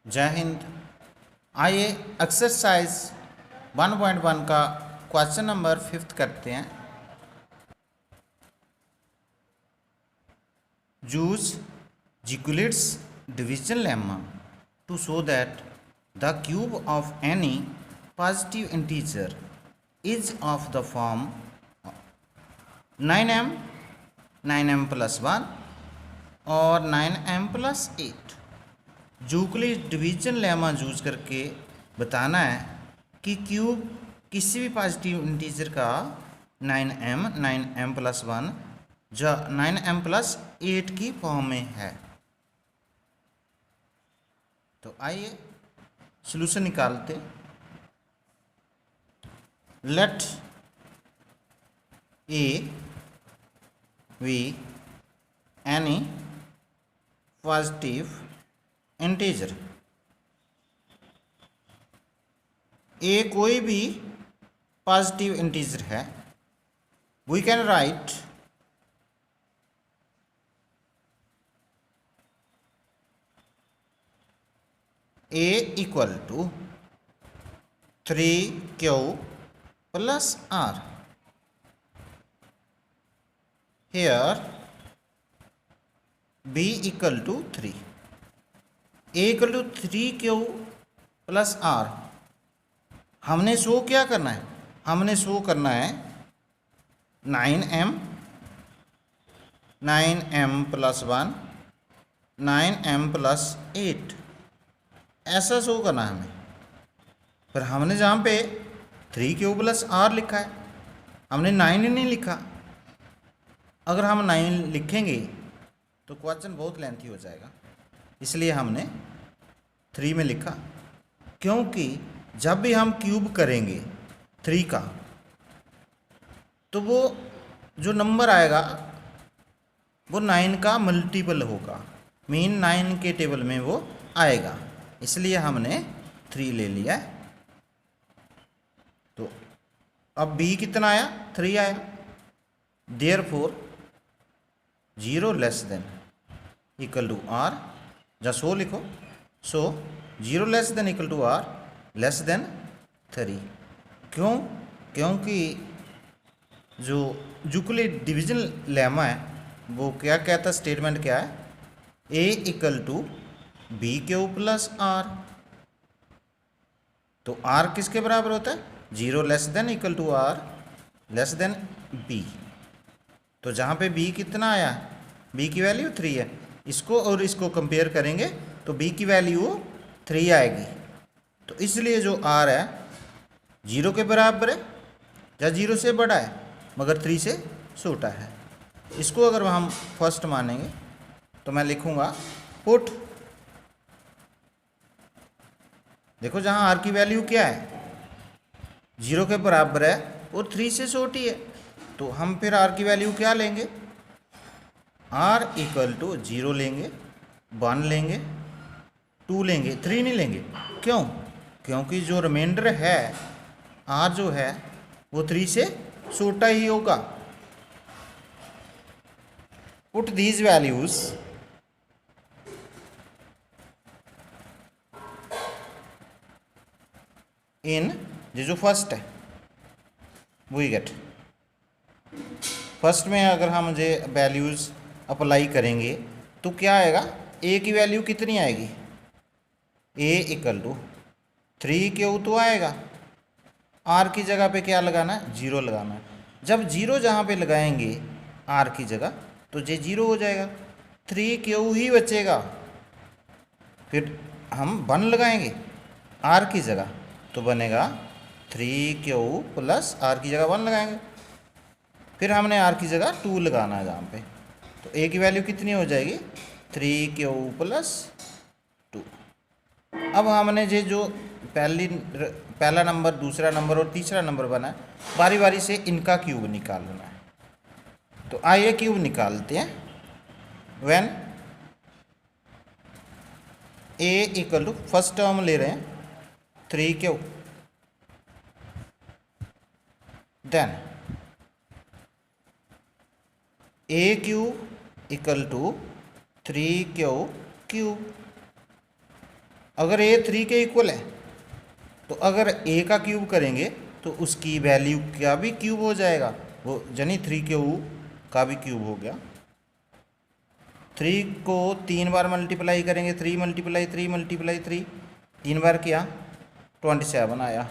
जय हिंद। आइए एक्सरसाइज 1.1 का क्वेश्चन नंबर 5 करते हैं। Use Euclid's division lemma to show that the cube of any positive integer is of the form 9m 9m + 1 और 9m + 8। Euclid division lemma use करके बताना है कि क्यूब किसी भी पॉजिटिव इंटीजर का 9m 9m + 1 जो 9m + 8 की फॉर्म में है। तो आइए सॉल्यूशन निकालते। Let a be any positive integer, a कोई भी पॉजिटिव इंटीजर है। We can write a equal to 3q + r। Here b equal to 3, a equal to 3q + r। हमने शो क्या करना है? हमने शो करना है 9m + 1 9m + 8 ऐसा शो करना है हमें। पर हमने जहाँ पे 3q + r लिखा है, हमने 9 नहीं लिखा। अगर हम 9 लिखेंगे तो क्वेश्चन बहुत लेंथी हो जाएगा, इसलिए हमने 3 में लिखा। क्योंकि जब भी हम क्यूब करेंगे 3 का तो वो जो नंबर आएगा वो 9 का मल्टीपल होगा, मीन 9 के टेबल में वो आएगा, इसलिए हमने 3 ले लिया है। तो अब b कितना आया? 3 आया। देयरफॉर 0 <= r, या सो लिखो। सो 0 <= r <3। क्यों? क्योंकि जो यूक्लिड डिवीजन लेमा है वो क्या कहता, स्टेटमेंट क्या है? a = bq + r। तो r किसके बराबर होता है? 0 <= r b। तो जहाँ पे b कितना आया? b की वैल्यू 3 है। इसको और इसको कंपेयर करेंगे तो b की वैल्यू 3 आएगी। तो इसलिए जो r है 0 के बराबर है या 0 से बड़ा है, मगर 3 से छोटा है। इसको अगर हम फर्स्ट मानेंगे तो मैं लिखूँगा पुट। देखो जहाँ r की वैल्यू क्या है? 0 के बराबर है और 3 से छोटी है, तो हम फिर r की वैल्यू क्या लेंगे? r = 0 लेंगे, 1 लेंगे, 2 लेंगे, 3 नहीं लेंगे। क्यों? क्योंकि जो रिमाइंडर है r जो है वो 3 से छोटा ही होगा। पुट दीज वैल्यूज इन, ये जो फर्स्ट है वी गेट। फर्स्ट में अगर हम ये वैल्यूज़ अप्लाई करेंगे तो क्या आएगा? a की वैल्यू कितनी आएगी? a = 3q तो आएगा। r की जगह पे क्या लगाना है? 0 लगाना है। जब 0 जहाँ पे लगाएंगे r की जगह तो ये 0 हो जाएगा, 3q ही बचेगा। फिर हम 1 लगाएंगे r की जगह तो बनेगा 3q + r की जगह 1 लगाएंगे। फिर हमने r की जगह 2 लगाना है जहाँ पे, तो a की वैल्यू कितनी हो जाएगी? 3q + 2। अब हमने ये जो पहला नंबर, दूसरा नंबर और तीसरा नंबर बना है, बारी बारी से इनका क्यूब निकालना है। तो आइए क्यूब निकालते हैं। व्हेन a = फर्स्ट टर्म ले रहे हैं 3q, देन aq = 3q³ अगर ए 3 के इक्वल है तो अगर ए का क्यूब करेंगे तो उसकी वैल्यू का भी क्यूब हो जाएगा, वो यानी 3 के का भी क्यूब हो गया। 3 को 3 बार मल्टीप्लाई करेंगे, 3 मल्टीप्लाई 3 मल्टीप्लाई 3, 3 बार किया 27 आया।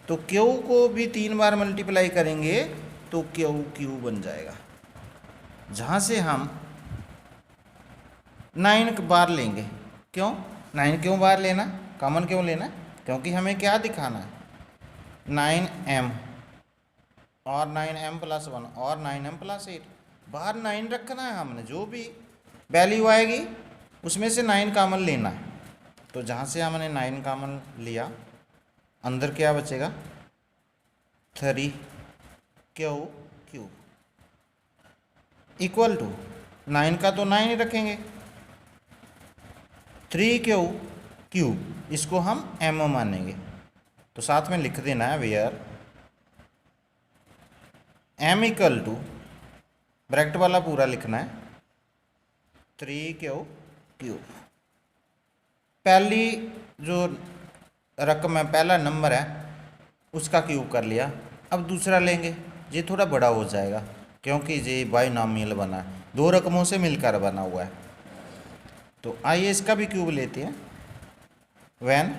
तो क्यू को भी 3 बार मल्टीप्लाई करेंगे तो क्यू बन जाएगा, जहाँ से हम 9 बार लेंगे। क्यों 9 क्यों बार लेना, कॉमन क्यों लेना? क्योंकि हमें क्या दिखाना है, 9m और 9m प्लस 1 और 9m प्लस 8, बाहर 9 रखना है हमने, जो भी वैल्यू आएगी उसमें से 9 कॉमन लेना है। तो जहाँ से हमने 9 कॉमन लिया, अंदर क्या बचेगा 3 क्यू इक्वल टू 9 का तो 9 ही रखेंगे, 3 क्यू इसको हम m मानेंगे। तो साथ में लिख देना है where m equal to, bracket वाला पूरा लिखना है, 3 क्यूब। पहली जो रकम है, पहला नंबर है, उसका क्यूब कर लिया। अब दूसरा लेंगे, ये थोड़ा बड़ा हो जाएगा क्योंकि ये बाइनॉमियल बना है, 2 रकमों से मिलकर बना हुआ है। तो आइए इसका भी क्यूब लेते हैं। When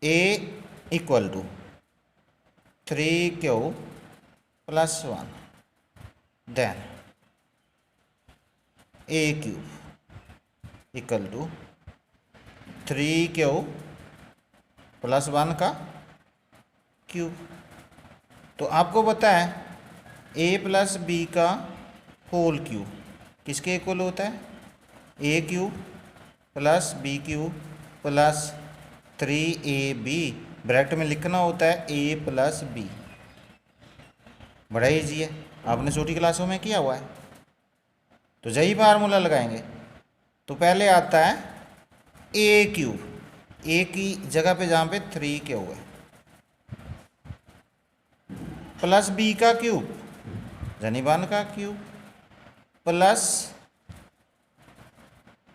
a equal to 3 Q plus 1 then a cube equal to 3 Q plus 1 का क्यूब। तो आपको पता है a प्लस बी का होल क्यूब किसके इक्वल होता है, a cube plus B cube plus 3ab, bracket में लिखना होता है a प्लस बी। बड़ा ईजी है, आपने छोटी क्लासों में किया हुआ है। तो यही फार्मूला लगाएंगे। तो पहले आता है a क्यूब, a की जगह पे जहाँ पे 3 क्यू है, प्लस b का क्यूब यानी 1 का cube plus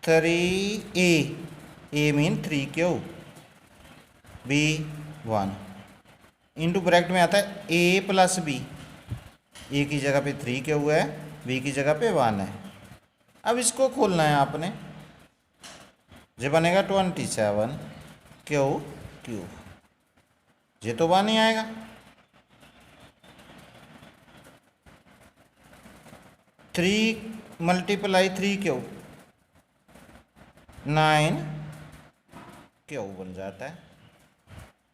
3a mean 3 Q b 1 into bracket में आता है a प्लस b, a की जगह पे 3 क्यू है, b की जगह पे 1 है। अब इसको खोलना है आपने, ये बनेगा 27 क्यूब, ये तो 1 ही आएगा। थ्री मल्टीप्लाई 3 क्यूब 9 क्यूब बन जाता है,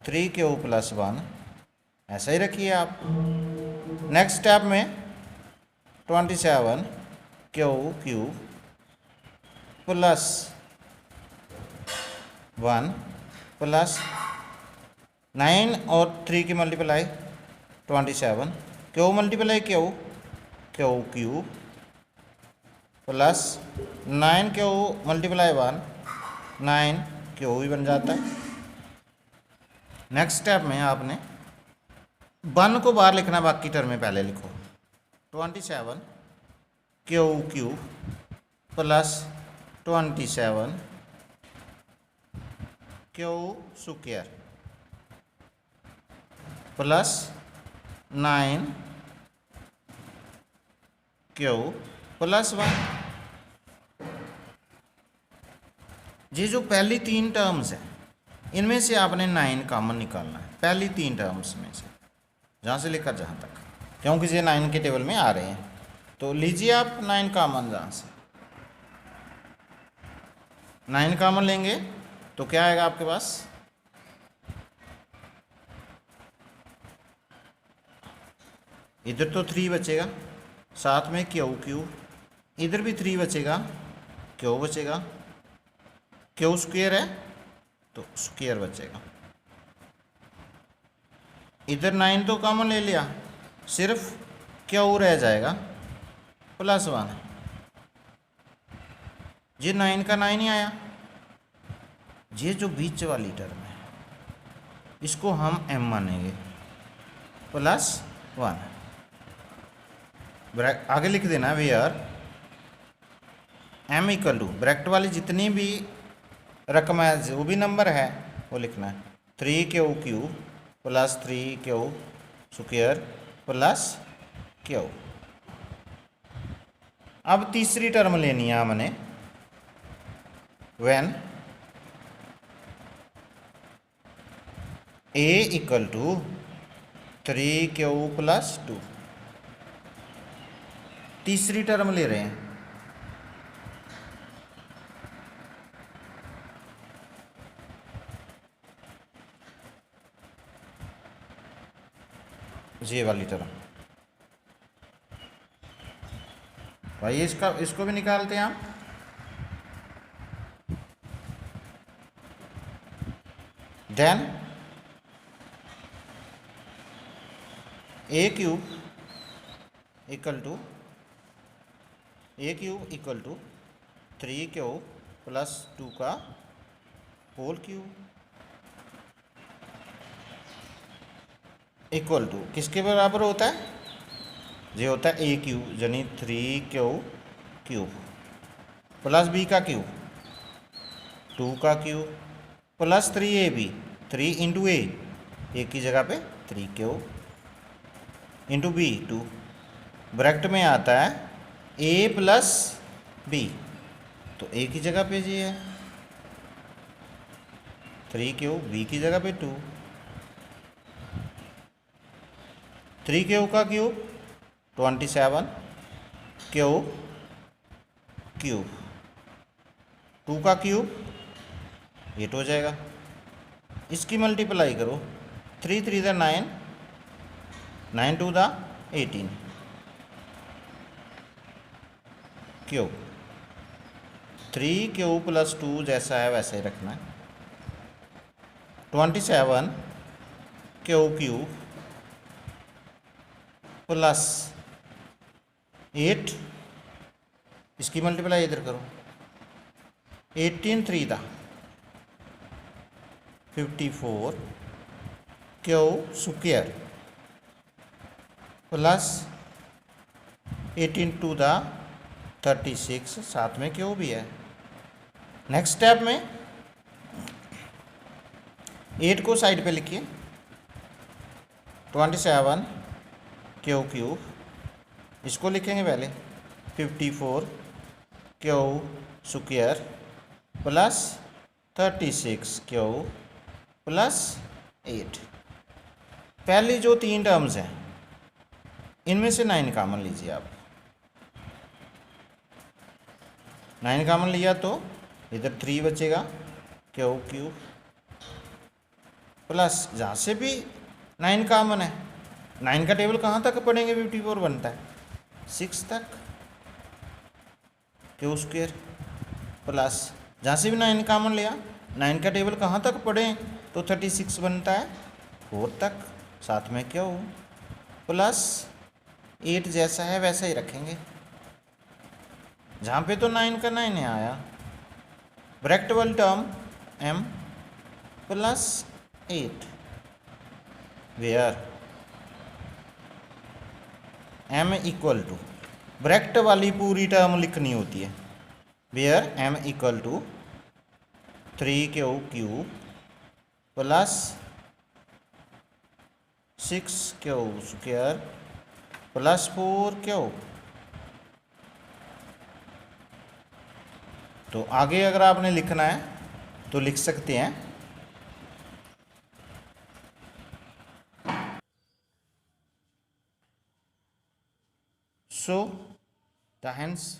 3 क्यूब प्लस 1, ऐसा ही रखिए आप। नेक्स्ट स्टेप में 27 क्यूब प्लस 1 प्लस 9 और 3 की multiply 27 q multiply cube plus 9 q multiply 1 9 q ही बन जाता है। नेक्स्ट स्टेप में आपने 1 को बाहर लिखना, बाकी टर्म में पहले लिखो। 27 cube plus 27 Q square plus 9 Q plus 1। ये जो पहली 3 टर्म्स हैं, इनमें से आपने 9 कॉमन निकालना है, पहली 3 टर्म्स में से, जहाँ से लेकर जहाँ तक, क्योंकि ये 9 के टेबल में आ रहे हैं। तो लीजिए आप 9 कॉमन, जहाँ से 9 कॉमन लेंगे तो क्या आएगा आपके पास, इधर तो 3 बचेगा, साथ में क्यू, इधर भी 3 बचेगा, क्यू बचेगा, क्यू स्क्वायर है तो स्क्वायर बचेगा। इधर 9 तो कॉमन ले लिया, सिर्फ क्यू रह जाएगा प्लस 1। ये 9 का 9 ही आया। ये जो बीच वाली टर्म है इसको हम m मानेंगे प्लस 1। आगे लिख देना where M equal to bracket वाली जितनी भी रकम है, जो भी नंबर है वो लिखना है। 3Q³ plus 3Q² plus Q। अब तीसरी टर्म लेनी है हमने, when A equal to 3Q+2। तीसरी टर्म ले रहे हैं। ये वाली टर्म भाई, इसको भी निकालते हैं आप। Then A³ equal to 3Q+2 का होल क्यूब इक्वल टू किसके बराबर होता है? ये होता है A³ यानी 3Q³ प्लस B का क्यूब 2 का cube plus 3AB 3 into A, एक की जगह पे 3Q इंटू B 2। ब्रैकेट में आता है A प्लस B, तो A की जगह पे ये है 3Q, B की जगह पे 2। 3Q का क्यूब 27, Q क्यूब 2 का क्यूब 8 हो जाएगा। इसकी मल्टीप्लाई करो, 3 3 दा 9, 9 2 दा 18 क्यूब। 3Q+2 जैसा है वैसे ही रखना है। 27Q³ प्लस 8, इसकी मल्टीप्लाई इधर करो, 18 3 दा 54Q² प्लस 18 2 दा 36, साथ में Q भी है। नेक्स्ट स्टेप में 8 को साइड पे लिखिए, 27Q³ इसको लिखेंगे पहले 54Q² प्लस 36Q प्लस 8। पहली जो 3 टर्म्स हैं इनमें से 9 कॉमन लीजिए आप। 9 कॉमन लिया तो इधर 3 बचेगा Q³ प्लस जहाँ से भी 9 कॉमन है, 9 का टेबल कहाँ तक पढ़ेंगे? 54 बनता है 6 तक Q² प्लस जहाँ से भी 9 कॉमन लिया, 9 का टेबल कहाँ तक पढ़ें? तो 36 बनता है 4 तक, साथ में Q प्लस 8 जैसा है वैसा ही रखेंगे। जहाँ पे तो 9 का 9 है आया, ब्रैकेट वाली term M plus 8 where M equal to, bracket वाली पूरी टर्म लिखनी होती है, where M equal to 3Q³ plus 6Q² plus 4Q। तो आगे अगर आपने लिखना है तो लिख सकते हैं, so the hence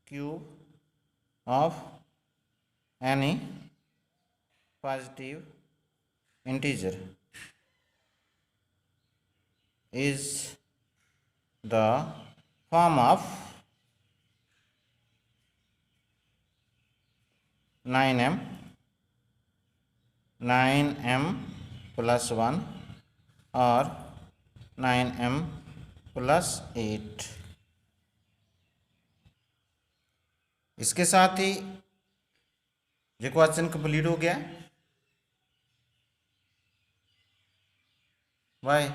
cube of any positive integer is the form of 9m plus 1 और 9m plus 8। इसके साथ ही ये क्वेश्चन कंप्लीट हो गया। बाय।